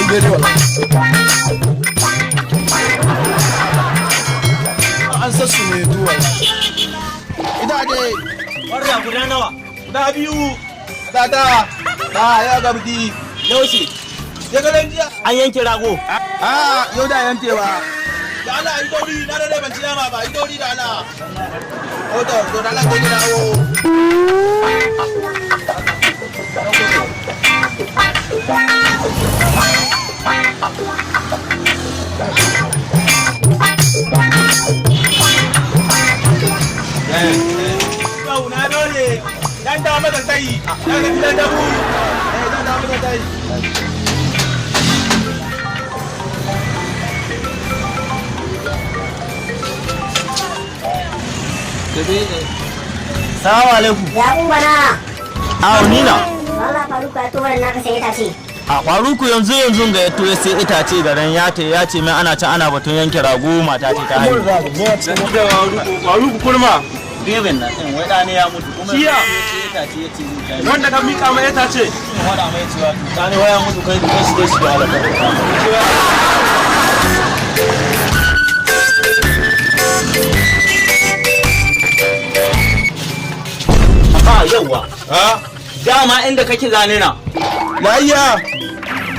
bene wallahi. An sassu ne duwa. Ida dai. Warra guda nawa? Guda biyu. Da. Ya gabdi. Yaushe? Shekaran jiya. An yanke rago. Yau da yankewa. Da Allah yi dauri na da ban ci nama ba, yi dauri da Allah. To da Allah kai dawo. Yau na dole. Dan da maka sai. Dan da gidan dabu. Dan da maka sai. Salamu alaikum. Ya bana. Ni na. Wala Faruku ya tubar naka sai itace. A Faruku yanzu ga ya toye sai itace garin ya ce mai ana can ana batun yanke rago mata ce ta haihu. Faruku kurma. Beben na ɗin wai ɗane ya mutu kuma Kiya. ya ce itace ya ce zai kai. Wanda ka mika mai itace. Ina wada mai cewa ɗane waya mutu kai da shi dai shi da halaka. Yauwa. Dama inda kake zane na. Layya.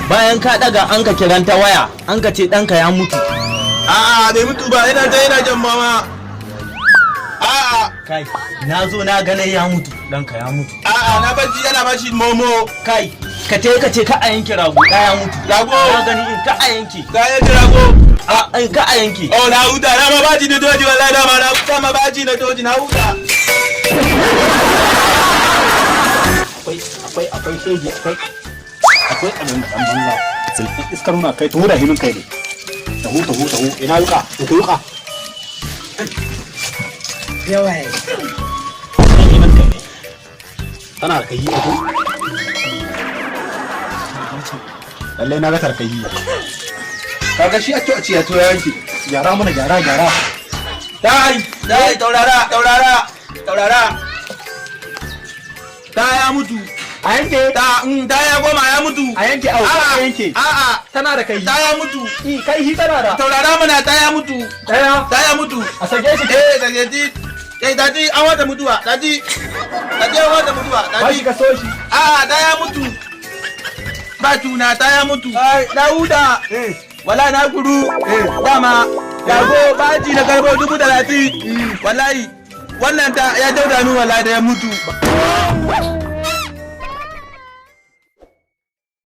Bayan ka daga an ka kiranta waya an ka ce ɗanka ya mutu. Bai mutu ba yana jan mama. Kai, na zo na gane ya mutu ɗanka ya mutu. Na baji yana bashi momo. Kai, ka ce ka a yanke rago ɗaya mutu. Rago. Na gani in ka a yanke. Ka yanke rago. In ka a yanke. Oh, na huta, na ma baji na doji wallahi dama na huta ma baji na doji na huta. Akwai shege akwai abin da ɗan banza silfin iskar nuna kai tuhu da hinin kai ne tahu ina yuka ku yuka Yawa. hinin kai ne tana da kai yi ku lallai na ga tarkayi kaga shi a ci ya to yanki gyara mana gyara Dai, taurara. Ta ya mutu. a yanke Ta ya goma ya mutu. a yanke a yanke tana da kai Ta ya mutu. kai hi tana da Taurara mana ta ya mutu. daya Ta ya mutu. a sake shi Daji. Daji an wata mutuwa. Daji an wata mutuwa. ba shi ka so shi Ta ya mutu. Ba tuna ta ya mutu. Na huta. Wala na guru. Dama. Yago baji na garbo 30,000. Wallahi. Wannan ta ya dauda ni wallahi da ya mutu.